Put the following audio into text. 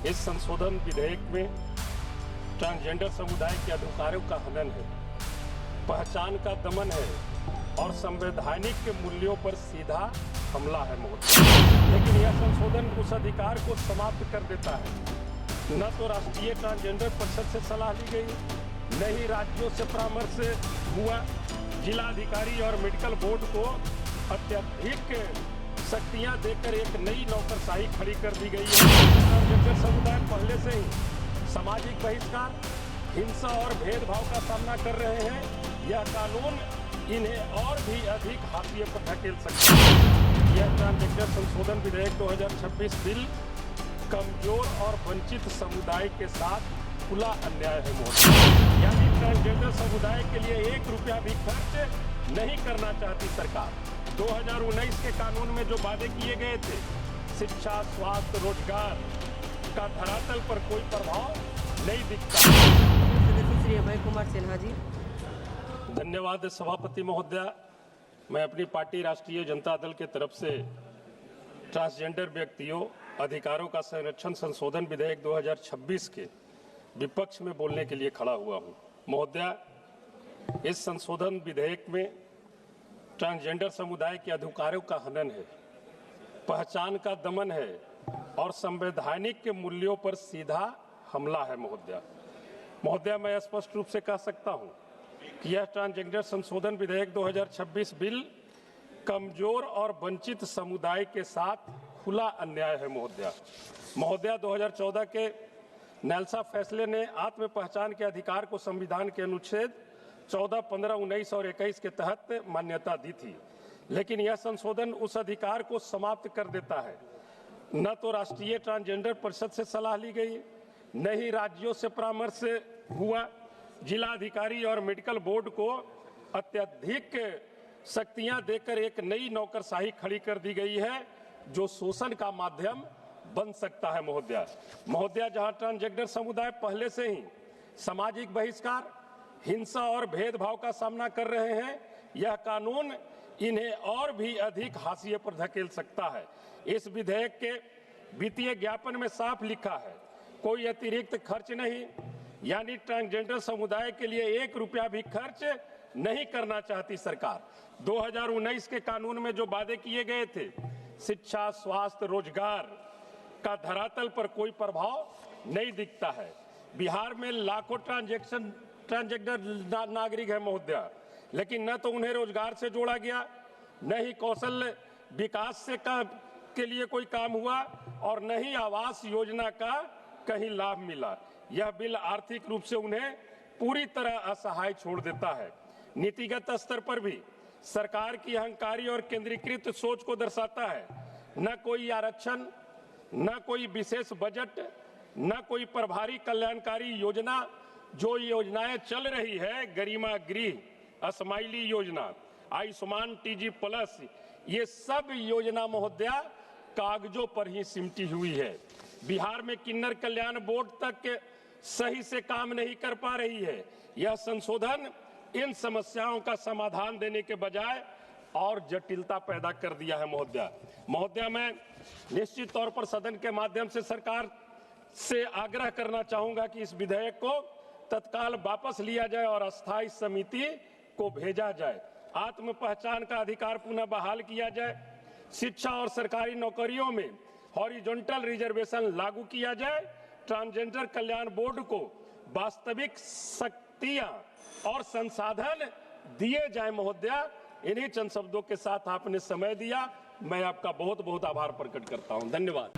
इस संशोधन विधेयक में ट्रांसजेंडर समुदाय के अधिकारों का हनन है, पहचान का दमन है और संवैधानिक मूल्यों पर सीधा हमला है लेकिन यह संशोधन उस अधिकार को समाप्त कर देता है। न तो राष्ट्रीय ट्रांसजेंडर परिषद से सलाह ली गई, न ही राज्यों से परामर्श हुआ। जिलाधिकारी और मेडिकल बोर्ड को अत्यधिक शक्तियां देकर एक नई नौकरशाही खड़ी कर दी गई है। ट्रांसजेंडर समुदाय पहले से ही सामाजिक बहिष्कार, हिंसा और भेदभाव का सामना कर रहे हैं। यह कानून इन्हें और भी अधिक हाशिए पर धकेल सकता है। यह ट्रांसजेंडर संशोधन विधेयक 2026 बिल कमजोर और वंचित समुदाय के साथ खुला अन्याय है यानी ट्रांसजेंडर समुदाय के लिए 1 रुपया भी खर्च नहीं करना चाहती सरकार। 2019 के कानून में जो वादे किए गए थे, शिक्षा, स्वास्थ्य, रोजगार का धरातल पर कोई प्रभाव नहीं दिखता। श्री अभय कुमार सिन्हा जी। धन्यवाद सभापति महोदया। मैं अपनी पार्टी राष्ट्रीय जनता दल के तरफ से ट्रांसजेंडर व्यक्तियों अधिकारों का संरक्षण संशोधन विधेयक 2026 के विपक्ष में बोलने के लिए खड़ा हुआ हूं। महोदया, इस संशोधन विधेयक में ट्रांसजेंडर समुदाय के अधिकारों का हनन है, पहचान का दमन है और संवैधानिक मूल्यों पर सीधा हमला है महोदया, मैं स्पष्ट रूप से कह सकता हूं कि यह ट्रांसजेंडर संशोधन विधेयक 2026 बिल कमजोर और वंचित समुदाय के साथ खुला अन्याय है महोदया। 2014 के नेल्सा फैसले ने आत्म पहचान के अधिकार को संविधान के अनुच्छेद 14, 15, 19 और 21 के तहत मान्यता दी थी, लेकिन यह संशोधन उस अधिकार को समाप्त कर देता है। न तो राष्ट्रीय ट्रांसजेंडर परिषद से सलाह ली गई, न ही राज्यों से परामर्श हुआ। जिलाधिकारी और मेडिकल बोर्ड को अत्यधिक शक्तियां देकर एक नई नौकरशाही खड़ी कर दी गई है, जो शोषण का माध्यम बन सकता है महोदया। जहां ट्रांसजेंडर समुदाय पहले से ही सामाजिक बहिष्कार, हिंसा और भेदभाव का सामना कर रहे हैं, यह कानून इन्हें और भी अधिक हाशिए पर धकेल सकता है। इस विधेयक के वित्तीय ज्ञापन में साफ लिखा है, कोई अतिरिक्त खर्च नहीं, यानी ट्रांसजेंडर समुदाय के लिए 1 रुपया भी खर्च नहीं करना चाहती सरकार। 2019 के कानून में जो वादे किए गए थे, शिक्षा, स्वास्थ्य, रोजगार का धरातल पर कोई प्रभाव नहीं दिखता है। बिहार में लाखों ट्रांसजेंडर नागरिक है महोदया, लेकिन न तो उन्हें रोजगार से जोड़ा गया, न ही कौशल विकास से के लिए कोई काम हुआ और न ही आवास योजना का कहीं लाभ मिला। यह बिल आर्थिक रूप से उन्हें पूरी तरह असहाय छोड़ देता है। नीतिगत स्तर पर भी सरकार की अहंकारी और केंद्रीकृत सोच को दर्शाता है। न कोई आरक्षण, न कोई विशेष बजट, न कोई प्रभारी कल्याणकारी योजना। जो योजनाएं चल रही है, गरिमा गृह, स्माइली योजना, आयुष्मान टीजी प्लस, ये सब योजना महोदया कागजों पर ही सिमटी हुई है। बिहार में किन्नर कल्याण बोर्ड तक सही से काम नहीं कर पा रही है। यह संशोधन इन समस्याओं का समाधान देने के बजाय और जटिलता पैदा कर दिया है महोदया। मैं निश्चित तौर पर सदन के माध्यम से सरकार से आग्रह करना चाहूंगा कि इस विधेयक को तत्काल वापस लिया जाए और अस्थायी समिति को भेजा जाए। आत्म पहचान का अधिकार पुनः बहाल किया जाए। शिक्षा और सरकारी नौकरियों में हॉरिजॉन्टल रिजर्वेशन लागू किया जाए। ट्रांसजेंडर कल्याण बोर्ड को वास्तविक शक्तियां और संसाधन दिए जाए महोदया। इन्हीं चंद शब्दों के साथ आपने समय दिया, मैं आपका बहुत बहुत आभार प्रकट करता हूं। धन्यवाद।